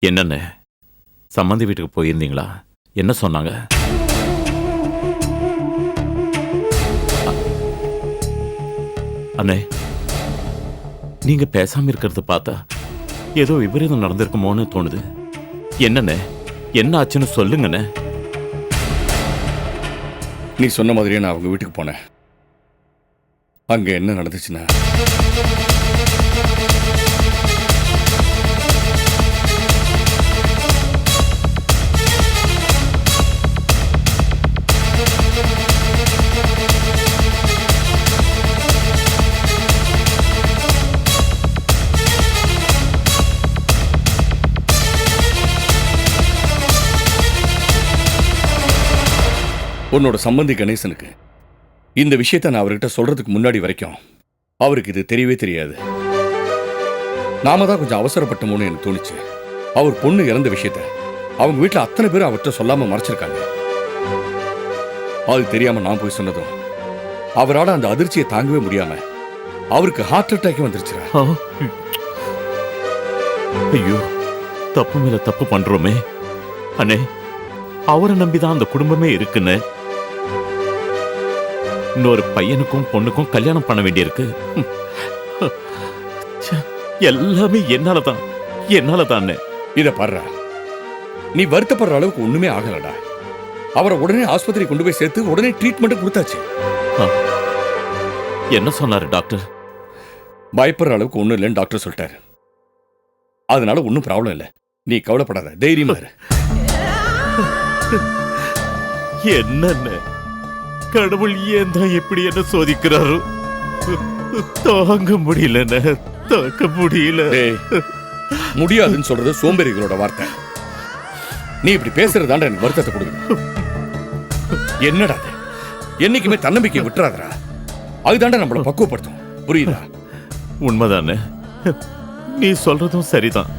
என்னண்ணே, சம்மந்தி வீட்டுக்கு போயிருந்தீங்களா? என்ன சொன்னாங்க? அண்ணே, நீங்க பேசாம இருக்கிறத பார்த்தா ஏதோ விபரீதம் நடந்திருக்குமோன்னு தோணுது. என்னண்ணே, என்ன ஆச்சுன்னு சொல்லுங்கண்ணே. நீ சொன்ன மாதிரியே நான் அவங்க வீட்டுக்கு போனேன். அங்க என்ன நடந்துச்சுன்னா, உன்னோட சம்பந்தி கணேசனுக்கு இந்த விஷயத்தை நான் அவர்கிட்ட சொல்றதுக்கு முன்னாடி வரைக்கும் அவருக்கு இது தெரியவே தெரியாது. நாம தான் கொஞ்சம் அவசரப்பட்டோம்னு எனக்கு தோணுச்சு. அவர் பொண்ணு இறந்த விஷயத்த அவங்க வீட்டில் அத்தனை பேரும் அவர்கிட்ட சொல்லாம மறைச்சிருக்காங்க. அது தெரியாம நான் போய் சொன்னதும் அவரால் அந்த அதிர்ச்சியை தாங்கவே முடியாம அவருக்கு ஹார்ட் அட்டாக் வந்துருச்சு. ஐயோ, தப்பு மேல தப்பு பண்றோமே. அண்ணே, அவரை நம்பிதான் அந்த குடும்பமே இருக்குன்னு. இன்னொரு பையனுக்கும் பொண்ணுக்கும் கல்யாணம் பண்ண வேண்டியிருக்கு. எல்லாமே என்னாலதான். இத பாரு, நீ வருத்தப்படுற அளவுக்கு ஒண்ணுமே ஆகலடா. அவரை உடனே ஆஸ்பத்திரி கொண்டு போய் சேர்த்து உடனே ட்ரீட்மெண்ட் கொடுத்தாச்சு. என்ன சொன்னாரு டாக்டர்? பயப்படுற அளவுக்கு ஒண்ணும் இல்லைன்னு டாக்டர் சொல்லிட்டாரு. அதனால ஒன்னும் ப்ராப்ளம் இல்லை, நீ கவலைப்படாத, தைரியமா இரு. என்ன கடவுள் ஏன் தான் எப்படி என்ன சோதிக்கிறாரோ? தாங்க முடியல. முடியாதுன்னு சொல்றது சோம்பேறிகளோட வார்த்தை. நீ இப்படி பேசுறதாண்ட எனக்கு வருத்தத்தை கொடுக்குது. என்னடா என்னைக்குமே தன்னம்பிக்கை விட்டுறாதரா. அதுதாண்டா நம்மள பக்குவப்படுத்தும், புரியுதா? உண்மைதானே, நீ சொல்றதும் சரிதான்.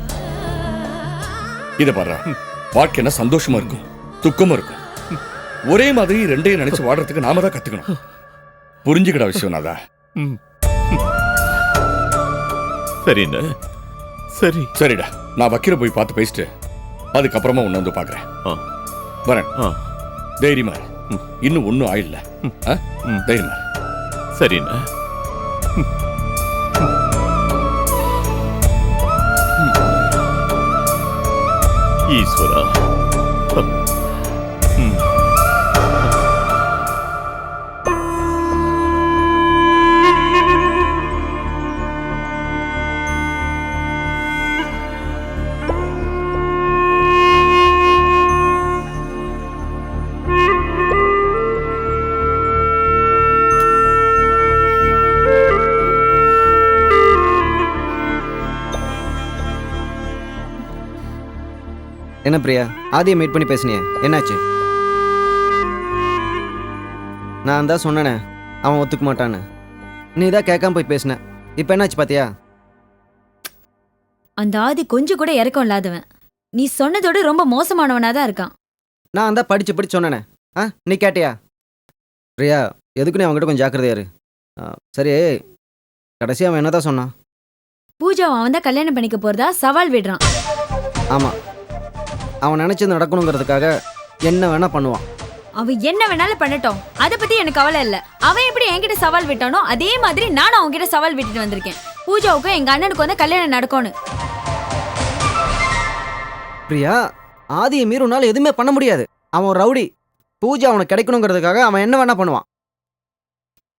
இத பாரு, வாழ்க்கைன்னா சந்தோஷமா இருக்கும், துக்கமா இருக்கும். ஒரே மாதிரி ரெண்டையும் நினைச்சு வாடுறதுக்கு நாம தான் கத்துக்கணும். புரிஞ்சுக்கிட விஷயம்னாதா? சரிண்ணே, சரிடா, நான் வக்கீல போய் பார்த்து பேசிட்டு அதுக்கப்புறமா உன்னை வந்து பாக்குறேன். வரேன். தைரியமா இன்னும் ஒன்னும் ஆயில்ல. தைரியமா. சரிண்ணே. ஈஸ்வரா. என்ன பிரியா, ஆதியை மீட் பண்ணி பேசினியே, என்னாச்சு? நான் தான் சொன்னேனே அவன் ஒத்துக்க மாட்டான்னு. நீ தான் கேட்காம போய் பேசின. இப்போ என்னாச்சு பாத்தியா? அந்த ஆதி கொஞ்சம் கூட இறக்கம் இல்லாதவன். நீ சொன்னதோட ரொம்ப மோசமானவனா தான் இருக்கான். நான் தான் படிச்சு சொன்னேனே. நீ கேட்டியா? பிரியா, எதுக்கு நீ அவங்ககிட்ட கொஞ்சம் ஜாக்கிரதையா இரு. சரி, கடைசி அவன் என்னதான் சொன்னான்? பூஜா அவன் தான் கல்யாணம் பண்ணிக்க போறதா சவால் விடுறான். ஆமா, அவன் நினைச்சது நடக்கணுங்கிறதுக்காக என்ன வேணா பண்ணுவான். அவன் என்ன வேணாலும் பண்ணட்டும், அதை பத்தி எனக்கு கவலை இல்ல. அவன் எப்படி என்கிட்ட சவால் விட்டானோ அதே மாதிரி நானும் அவங்க கிட்ட சவால் விட்டுட்டு வந்திருக்கேன். பூஜாவுக்கும் எங்க அண்ணனுக்கு வந்து கல்யாணம் நடக்கணும். பிரியா, ஆதியை மீறுனால எதுவுமே பண்ண முடியாது. அவன் ரவுடி. பூஜா அவனுக்கு கிடைக்கணுங்கிறதுக்காக அவன் என்ன வேணா பண்ணுவான்.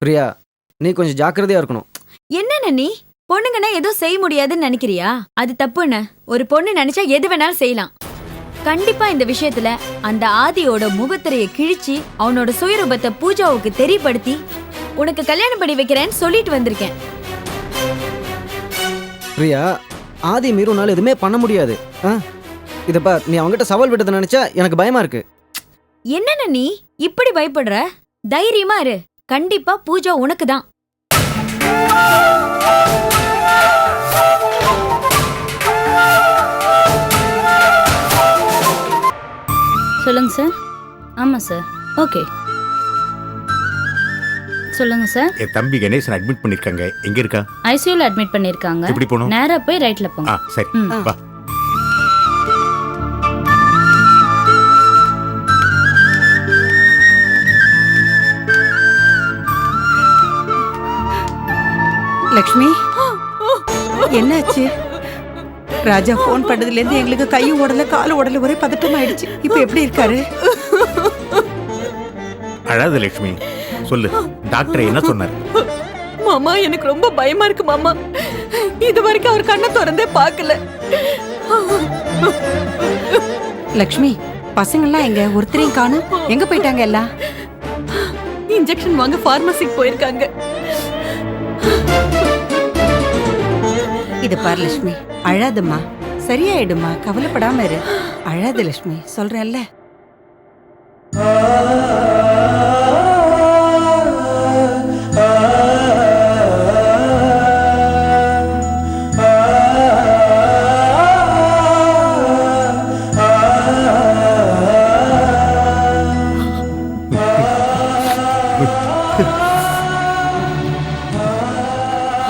பிரியா, நீ கொஞ்சம் ஜாக்கிரதையா இருக்கணும். என்னென்ன நீ பொண்ணுங்கன்னா எதுவும் செய்ய முடியாதுன்னு நினைக்கிறியா? அது தப்புன்னு. ஒரு பொண்ணு நினைச்சா எது வேணாலும் செய்யலாம். கண்டிப்பா இந்த விஷயத்துல அந்த ஆதியோட முகத்திரையை கிழிச்சு அவனோட சுயரூபத்தை பூஜாவுக்கு தெரியப்படுத்தி உனக்கு கல்யாணம் பண்ணி வைக்கிறேன்னு சொல்லிட்டு வந்திருக்கேன். பிரியா, ஆதி மீறுனால எதுவுமே பண்ண முடியாது. இதப்பா, நீ அவங்ககிட்ட சவால் விட்டதை நினைச்சா எனக்கு பயமா இருக்கு. என்னென்ன நீ இப்படி பயப்படுற? தைரியமா இரு, கண்டிப்பா பூஜா உனக்கு தான். சொல்லுங்க சார். ஆமாம் சார். ஓகே, சொல்லுங்க சார். என் தம்பி கணேசன் அட்மிட் பண்ணிருக்காங்க. எங்க இருக்கா? ஐசியூல அட்மிட் பண்ணிருக்காங்க. எப்படி போணும்? நேரா போய் ரைட்ல போங்க. சரி, வா. லக்ஷ்மி என்னாச்சு? ராஜா போன் பண்ணதுல இருந்து எங்களுக்கு கையும் உடல காலும் உடல ஒரே பதட்டமாயிடுச்சு. இப்ப எப்படி இருக்காரு? அழாத லட்சுமி, சொல்லு, டாக்டர் என்ன சொன்னார்? மாமா எனக்கு ரொம்ப பயமா இருக்கு மாமா. இது வரைக்கும் அவர் கண்ணை திறந்தே பார்க்கல. லக்ஷ்மி, பசங்கள்லாம் எங்க? ஒருத்தரையும் காணும். எங்க போயிட்டாங்க எல்லாம்? இன்ஜெக்ஷன் வாங்க பார்மசிக்கு போயிருக்காங்க. இத பாரு லட்சுமி, அழாதம்மா, சரியாயிடுமா, கவலைப்படாம இரு. அழாத லட்சுமி, சொல்றேன்ல.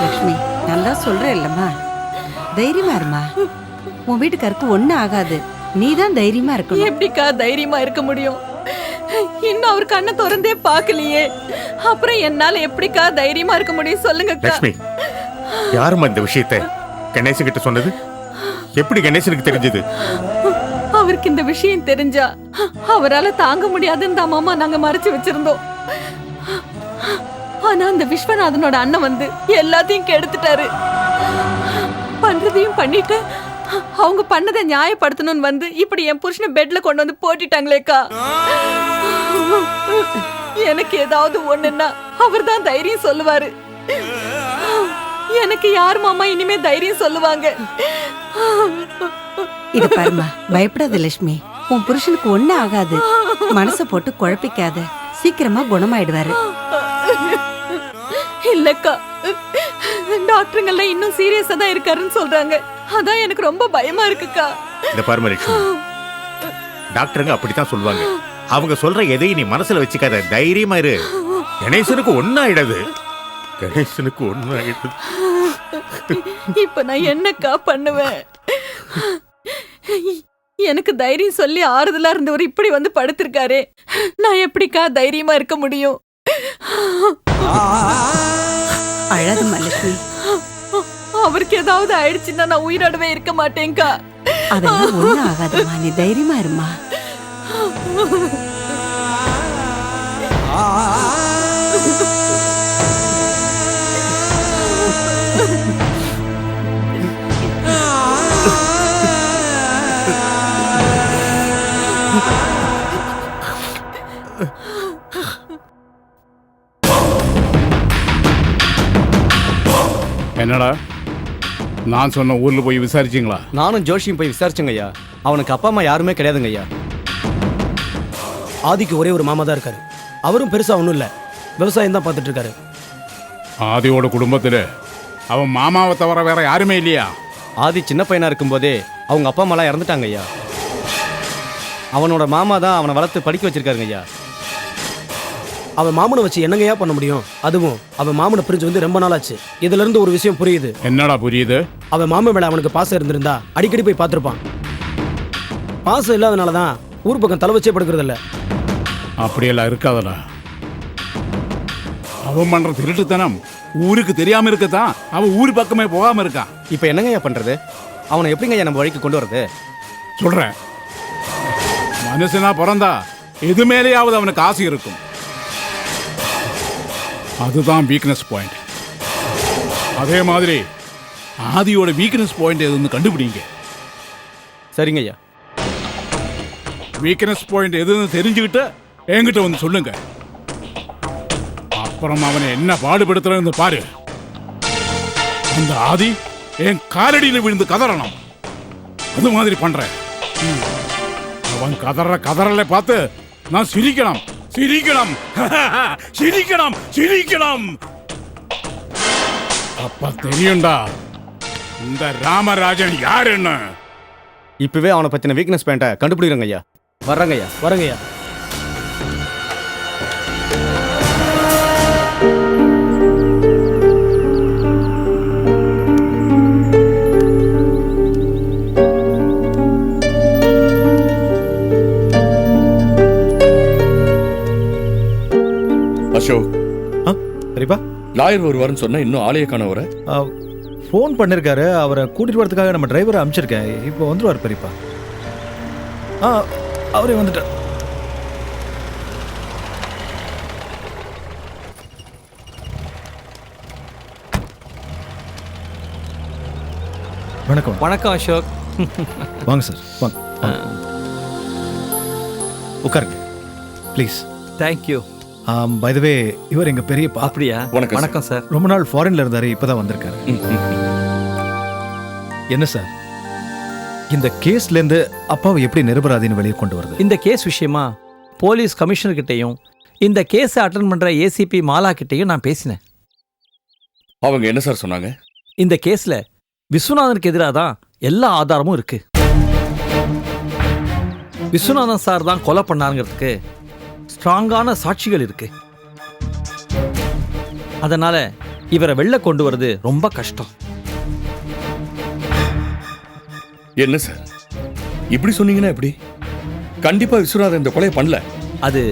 லட்சுமி, நல்லா சொல்றேன் இல்லம்மா, தைரியமா இருமா. உன் வீட்டுக்காருக்கு ஒண்ணு ஆகாது. நீதான் தைரியமா இருக்கணும். எப்படிக்கா தைரியமா இருக்க முடியும்? இன்னும் அவர் கண்ணை திறந்தே பார்க்கலையே. அப்புறம் என்னால எப்படிக்கா தைரியமா இருக்க முடியும் சொல்லுங்கக்கா. லட்சுமி, யாரும்மா இந்த விஷயத்தை கணேசன் கிட்ட சொன்னது? எப்படி கணேசனுக்கு தெரிஞ்சது? அவருக்கு இந்த விஷயம் தெரிஞ்சா அவரால தாங்க முடியாதுன்னு தான் மாமா நாங்க மறைச்சு வச்சிருந்தோம். ஆனா அந்த விஸ்வநாதனோட அண்ணன் வந்து எல்லாத்தையும் கெடுத்துட்டாரு. பண்றதையும் பண்ணிட்டு அவங்க பண்ணதை நியாயப்படுத்தணும்னு வந்து இப்படி என் புருஷனை பெட்ல கொண்டு வந்து போட்டுட்டாங்களேக்கா. எனக்கு ஏதாவது ஒண்ணுன்னா அவர் தான் தைரியம் சொல்லுவாரு. எனக்கு யார் மாமா இனிமே தைரியம் சொல்லுவாங்க? இது பாருமா, பயப்படாத லட்சுமி. உன் புருஷனுக்கு ஒண்ணு ஆகாது. மனசை போட்டு குழப்பிக்காத. சீக்கிரமா குணமாயிடுவாரு. இல்லக்கா, டாக்டருங்கெல்லாம் இன்னும் சீரியஸா தான் இருக்காருன்னு சொல்றாங்க. அதான் எனக்கு ரொம்ப பயமா இருக்குக்கா. இந்த பாருமா லட்சுமி, டாக்டருங்க அப்படித்தான் சொல்லுவாங்க. அவங்க சொல்ற எதையும் நீ மனசுல வச்சுக்காத, தைரியமா இரு. கணேசனுக்கு ஒண்ணாயிடாது. கணேசனுக்கு ஒண்ணாயிடுது. இப்ப நான் என்னக்கா பண்ணுவேன்? எனக்கு தைரியம் சொல்லி ஆறுதலா இருந்தவர் இப்படி வந்து படுத்திருக்காரே, நான் எப்படிக்கா தைரியமா இருக்க முடியும்? அழாதம்மா லட்சுமி. அவருக்கு ஏதாவது ஆயிடுச்சுன்னா நான் உயிரோடவே இருக்க மாட்டேன்க்கா. அதெல்லாம் ஒண்ணு ஆகாதம்மா, நீ தைரியமா இருமா. என்னடா, நான் சொன்ன ஊர்ல போய் விசாரிச்சீங்களா? நானும் ஜோஷியும் போய் விசாரிச்சேங்க ஐயா. அவனுக்கு அப்பா அம்மா யாருமே கிடையாதுங்க ஐயா. ஆதிக்கு ஒரே ஒரு மாமா தான் இருக்காரு. அவரும் பெருசா ஒன்றும் இல்லை, விவசாயம் தான் பார்த்துட்டு இருக்காரு. ஆதியோட குடும்பத்துல அவன் மாமாவை தவிர வேற யாருமே இல்லையா? ஆதி சின்ன பையனா இருக்கும்போதே அவங்க அப்பா அம்மாலாம் இறந்துட்டாங்க ஐயா. அவனோட மாமா தான் அவனை வளர்த்து படிக்க வச்சிருக்காருங்க ஐயா. அவன் மாமனை வச்சு என்னங்கய்யா பண்ண முடியும்? அதுவும் அவன் மாமனை பிரிஞ்சு வந்து ரொம்ப நாள் ஆச்சு. இதுல இருந்து ஒரு விஷயம் புரியுது. என்னடா புரியுது? அவன் மாமன் மேல அவனுக்கு பாசம் இருந்திருந்தா அடிக்கடி போய் பார்த்திருப்பான். பாசம் இல்லாதனாலதான் ஊர் பக்கம் தலை வச்சே படுக்கிறது இல்ல. அப்படியெல்லாம் இருக்காதடா. அவன் பண்ற திருட்டுத்தனம் ஊருக்கு தெரியாம இருக்கத்தான் அவன் ஊர் பக்கமே போகாம இருக்கான். இப்ப என்னங்கய்யா பண்றது? அவனை எப்படிங்கய்யா நம்ம வழிக்கு கொண்டு வரது? சொல்றேன், மனுஷனா பிறந்தா எது மேலேயாவது அவனுக்கு ஆசை இருக்கும். அதுதான் வீக்னஸ் பாயிண்ட். அதே மாதிரி ஆதியோட வீக்னஸ் பாயிண்ட் எதுன்னு கண்டுபிடிங்க. சரிங்க ஐயா. வீக்னஸ் பாயிண்ட் எதுன்னு தெரிஞ்சுக்கிட்டு என்கிட்ட வந்து சொல்லுங்க. அப்புறம் அவனை என்ன பாடுபடுத்துறன்னு பாரு. அந்த ஆதி என் காலடியில் விழுந்து கதறணும். அது மாதிரி பண்றேன். அவன் கதறலை பார்த்து நான் சிரிக்கணும், சிரிக்கணும், சிரிக்கணும், சிரிக்கணும். அப்ப தெரியும்டா இந்த ராமராஜன் யாருன்னு. இப்பவே அவனை பத்தின வீக்னஸ் பாயிண்ட கண்டுபிடிக்கிறங்க ஐயா. வர்றங்க ஐயா, வரங்க ஐயா. அசோக், சரிப்பா, லாயர் வருவாருன்னு சொன்னா இன்னும் ஆலய காண வர. ஃபோன் பண்ணிருக்காரு. அவரை கூட்டிட்டு வரதுக்காக நம்ம டிரைவரை அனுப்பிச்சிருக்கேன். இப்போ வந்துருவார் பெரியப்பா. அவரே வந்துட்டார். வணக்கம். வணக்கம் அசோக். வாங்க சார், வாங்க. உட்காருங்க ப்ளீஸ். தேங்க்யூ. பை த வே, இவர் எங்க பெரியப்பா. அப்படியா? வணக்கம் வணக்கம் சார். ரொம்ப நாள் ஃபாரின்ல இருந்தாரு, இப்பதான் வந்திருக்காரு. என்ன சார், இந்த கேஸ்ல இருந்து அப்பாவை எப்படி நிரபராதின்னு வெளியே கொண்டு வருது? இந்த கேஸ் விஷயமா போலீஸ் கமிஷனர் கிட்டையும் இந்த கேஸை அட்டன் பண்ற ஏசிபி மாலா கிட்டையும் நான் பேசினேன். அவங்க என்ன சார் சொன்னாங்க? இந்த கேஸ்ல விஸ்வநாதனுக்கு எதிராக தான் எல்லா ஆதாரமும் இருக்கு. விஸ்வநாதன் சார் தான் கொலை பண்ணாருங்கிறதுக்கு ஸ்ட்ராங்கான சாட்சிகள் இருக்கு. அதனால இவரை வெளில கொண்டு வரது ரொம்ப கஷ்டம். என்ன சார் இப்படி சொன்னீங்கன்னா எப்படி? கண்டிப்பா விஸ்வநாதன் இந்த கொலையை பண்ணல. அது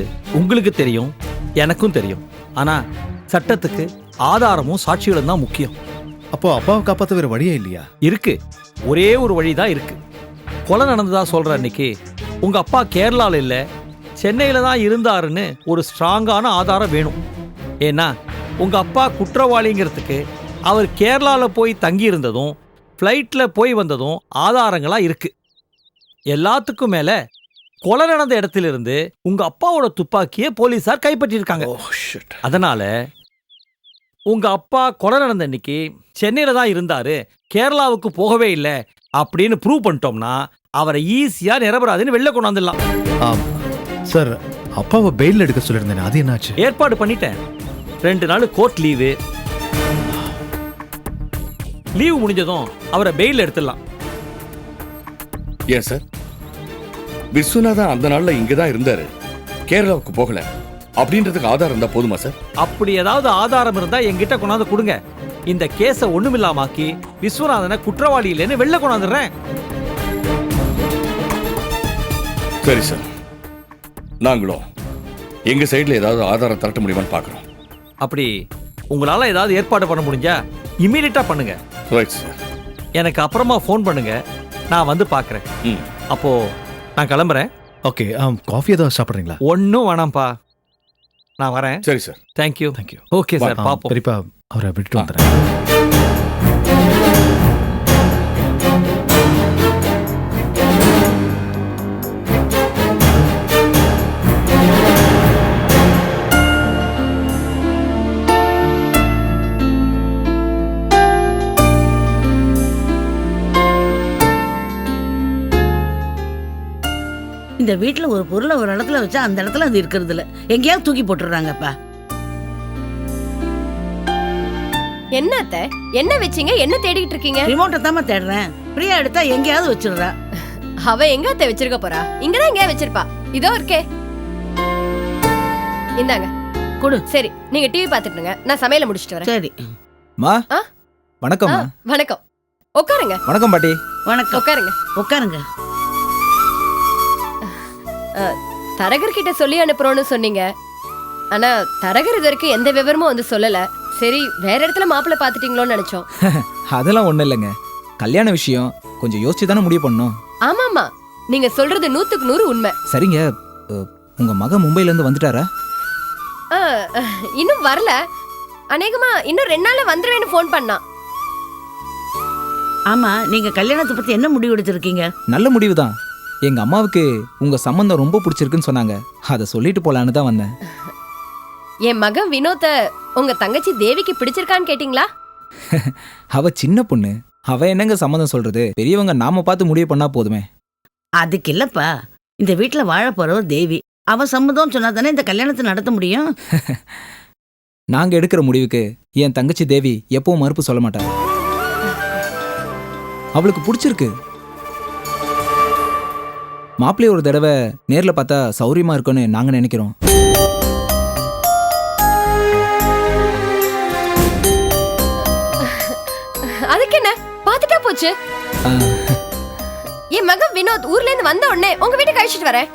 உங்களுக்கு தெரியும், எனக்கும் தெரியும். ஆனா சட்டத்துக்கு ஆதாரமும் சாட்சிகளும் தான் முக்கியம். அப்போ அப்பாவை காப்பாற்ற வேற வழியே இல்லையா? இருக்கு, ஒரே ஒரு வழிதான் இருக்கு. கொலை நடந்ததா சொல்ற அன்னைக்கு உங்க அப்பா கேரளால இல்ல சென்னையில தான் இருந்தாருன்னு ஒரு ஸ்ட்ராங்கான ஆதாரம் வேணும். ஏன்னா உங்க அப்பா குற்றவாளிங்கிறதுக்கு அவர் கேரளால போய் தங்கி இருந்ததும் ஃப்ளைட்ல போய் வந்ததும் ஆதாரங்களா இருக்கு. எல்லாத்துக்கும் மேல கொலை நடந்த இடத்திலிருந்து உங்க அப்பாவோட துப்பாக்கியை போலீசார் கைப்பற்றியிருக்காங்க. அதனால உங்க அப்பா கொலை நடந்த அன்னைக்கு சென்னையில தான் இருந்தாரு, கேரளாவுக்கு போகவே இல்லை அப்படின்னு ப்ரூவ் பண்ணிட்டோம்னா அவரை ஈஸியா நிரபராதின்னு வெளில கொண்டாந்துடலாம். சார், அப்பாவை பெயில் எடுக்க சொல்லியிருந்தேன், அது என்னாச்சு? ஏற்பாடு பண்ணிட்டேன். 2 நாள் கோர்ட் லீவு. லீவு முடிஞ்சதும் அவரை பெயில் எடுத்துடலாம். ஏன் சார், விஸ்வநாதன் அந்த நாள்ல இங்கதான் இருந்தாரு, கேரளாவுக்கு போகல அப்படின்றதுக்கு ஆதாரம் இருந்தா போதுமா சார்? அப்படி ஏதாவது ஆதாரம் இருந்தா என்கிட்ட கொண்டாந்து கொடுங்க. இந்த கேஸை ஒண்ணுமில்லாமாக்கி விஸ்வநாதனை குற்றவாளி இல்லைன்னு வெளில கொண்டாந்துடுறேன். சரி சார், நாங்களும் எங்க சைடுல ஏதாவது ஆதாரம் திரட்ட முடியுமான்னு பாக்குறோம். அப்படி உங்களால ஏதாவது ஏற்பாடு பண்ண முடிஞ்சா இம்மீடியட்டா பண்ணுங்க. Right sir. எனக்கு அப்புறமா ஃபோன் பண்ணுங்க, நான் வந்து பார்க்குறேன். அப்போ நான் கிளம்புறேன். ஓகே. காஃபி ஏதாவது சாப்பிட்றீங்களா? ஒன்றும் வேணாம்ப்பா, நான் வரேன். சரி sir. Thank you. Thank you. Okay sir, பார்ப்போம். பெரியப்பா, அவரை விட்டுட்டு வந்துடுறேன். இந்த வீட்டுல ஒரு பொருளை ஒரு இடத்துல வச்சா அந்த இடத்துல அது இருக்கிறது இல்ல, எங்கேயாவது தூக்கி போட்டுறாங்கப்பா. என்ன அத்தை, என்ன வச்சீங்க? என்ன தேடிட்டு இருக்கீங்க? ரிமோட்டை தாமா தேடுறேன். பிரியா எடுத்தா எங்கேயாவது வச்சிடுறா. அவ எங்க அத்தை வச்சிருக்க போறா? இங்கதான் எங்கேயா வச்சிருப்பா. இதோ இருக்கே, இந்தாங்க கொடு. சரி, நீங்க டிவி பாத்துட்டுங்க, நான் சமையல முடிச்சிட்டு வரேன். சரி. மா வணக்கம். வணக்கம். உட்காருங்க. வணக்கம் பாட்டி. வணக்கம். உட்காருங்க. உட்காருங்க. தரகர் கிட்ட சொல்லி அனுப்புறோம்னு சொன்னீங்க, ஆனா தரகர் இது வரைக்கும் எந்த விவரமும் வந்து சொல்லல. சரி, வேற இடத்துல மாப்பிள்ளை பாத்துட்டீங்களோன்னு நினைச்சோம். அதெல்லாம் ஒண்ணும் இல்லைங்க, கல்யாண விஷயம் கொஞ்சம் யோசிச்சு தானே முடிவு பண்ணோம். ஆமாமா, நீங்க சொல்றது 100க்கு 100 உண்மை. சரிங்க, உங்க மக மும்பைல இருந்து வந்துட்டாரா? இன்னும் வரல. அநேகமா இன்னும் 2 நாள்ல வந்துருவேன்னு ஃபோன் பண்ணா. ஆமா, நீங்க கல்யாணத்தை பத்தி என்ன முடிவு எடுத்திருக்கீங்க? நல்ல முடிவு தான். எங்க அம்மாவுக்கு உங்க சம்பந்தம் ரொம்ப பிடிச்சிருக்குன்னு சொன்னாங்க, அதை சொல்லிட்டு போலான்னு தான் வந்தேன். என் மகன் வினோத்த உங்க தங்கச்சி தேவிக்கு பிடிச்சிருக்கான்னு கேட்டீங்களா? அவ சின்ன பொண்ணு, அவ என்னங்க சம்மந்தம் சொல்றது? பெரியவங்க நாம பார்த்து முடிவு பண்ணா போதுமே. அதுக்கு இல்லப்பா, இந்த வீட்டுல வாழ போறவ தேவி, அவ சம்மதம் சொன்னா தானே இந்த கல்யாணத்தை நடத்த முடியும். நாங்க எடுக்கிற முடிவுக்கு என் தங்கச்சி தேவி எப்பவும் மறுப்பு சொல்ல மாட்டாங்க. அவளுக்கு பிடிச்சிருக்கு. மாப்பிள்ளைய ஒரு தடவை நேர்ல பார்த்தா சௌரியமா இருக்கும்னு நாங்க நினைக்கிறோம். அதுக்கு என்ன, பாத்துட்டா போச்சு. என் மகன் வினோத் ஊர்ல இருந்து வந்த உடனே உங்க வீட்டுக்கு அழைச்சிட்டு வரேன்.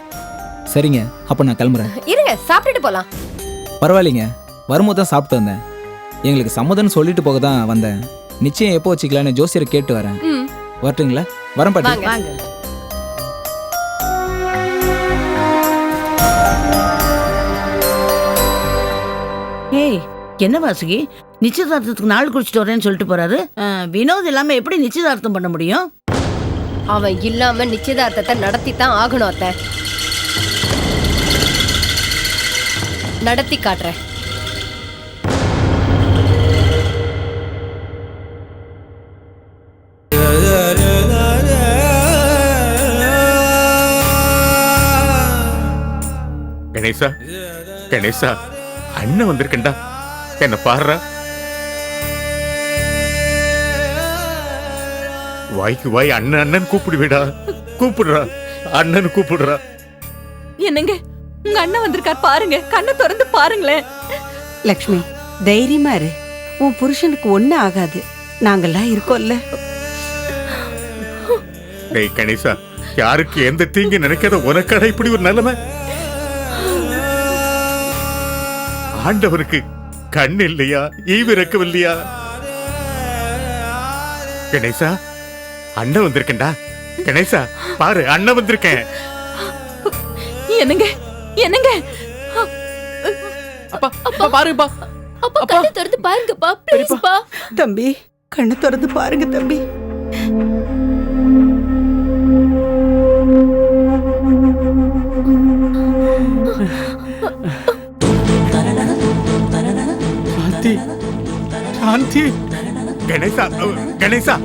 சரிங்க, அப்ப நான் கிளம்புறேன். இருங்க, சாப்பிட்டுட்டு போலாம். பரவாயில்லைங்க, வரும்போது தான் சாப்பிட்டு வந்தேன். எங்களுக்கு சம்மதம்னு சொல்லிட்டு போக தான் வந்தேன். நிச்சயம் எப்போ வச்சுக்கலான்னு ஜோசியரை கேட்டு வரேன். ம் வரட்டுங்களா? வரேன் பாட்டி. வாங்க. வாங்க. ஏய், என்ன வாசுகி, நிச்சயதார்த்தத்துக்கு நாள் குறிச்சிட்டு வரேன்னு சொல்லிட்டு போறாரு. வினோத் இல்லாம எப்படி நிச்சயதார்த்தம் பண்ண முடியும்? அவன் இல்லாம நிச்சயதார்த்தத்தை நடத்தி தான் ஆகணும் அத்தை. நடத்தி காட்டுறேன். கணேசா, கணேசா, அண்ணன் வந்திருக்கண்டா, என்ன பாடுறா. வாய்க்கு வாய் அண்ணன் அண்ணன் கூப்பிடுவிடா, கூப்பிடுறா, அண்ணன் கூப்பிடுறா. என்னங்க, உங்க அண்ணன் வந்திருக்கார் பாருங்க, கண்ணை திறந்து பாருங்களேன். லக்ஷ்மி, தைரியமா இரு, உன் புருஷனுக்கு ஒண்ணு ஆகாது, நாங்கெல்லாம் இருக்கோம்ல. டேய் கணேசா, யாருக்கு எந்த தீங்கு நினைக்காத உனக்கடா இப்படி ஒரு நிலைமை? ஆண்டவருக்கு கண் இல்லையா, ஈவிரக்கம் இல்லையா? கணேசா, அண்ணன் வந்திருக்கேன்டா. கணேசா பாரு, அண்ணன் வந்திருக்கேன். என்னங்க, என்னங்க, அப்பா அப்பா பாருப்பா. அப்பா கண்ணை திறந்து பாருங்கப்பா, ப்ளீஸ்ப்பா. தம்பி கண்ணை திறந்து பாருங்க தம்பி. சாந்தி, சாந்தி. கணேசா, கணேசா,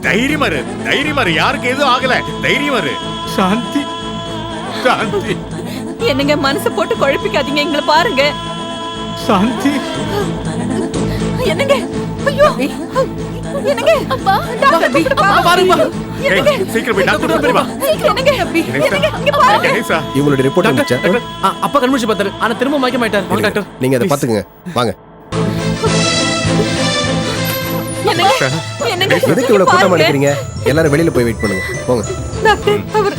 தைரியமா இரு, தைரியமா இரு, யாருக்கு எதுவும் ஆகல, தைரியமா இரு. சாந்தி, சாந்தி. என்னங்க, மனசு போட்டு குழப்பிக்காதீங்க, எங்களை பாருங்க. சாந்தி, என்னங்க, ஐயோ, என்னங்க, அப்பா டாக்டர் கூப்பிடுப்பா. பாருப்பா. ஏய், சீக்கிரம் போய் டாக்டர் கூட்டிட்டு வா. என்னங்க, என்னங்க, இங்க பாருங்க. கணேசா, இவங்களுடைய ரிப்போர்ட் வந்துச்சா? அப்பா கண்முழிச்சு பார்த்தாரு, ஆனா திரும்ப மயக்க மாட்டார். வாங்க டாக்டர். நீங்க அதை பாத்துங்க, வாங்க. என்னங்க, என்னங்க, எதுக்கு இவ்வளவு கூட்டமா நிக்கிறீங்க? எல்லாரும் வெளியில போய் வெயிட் பண்ணுங்க, போங்க. டாக்டர், அவர்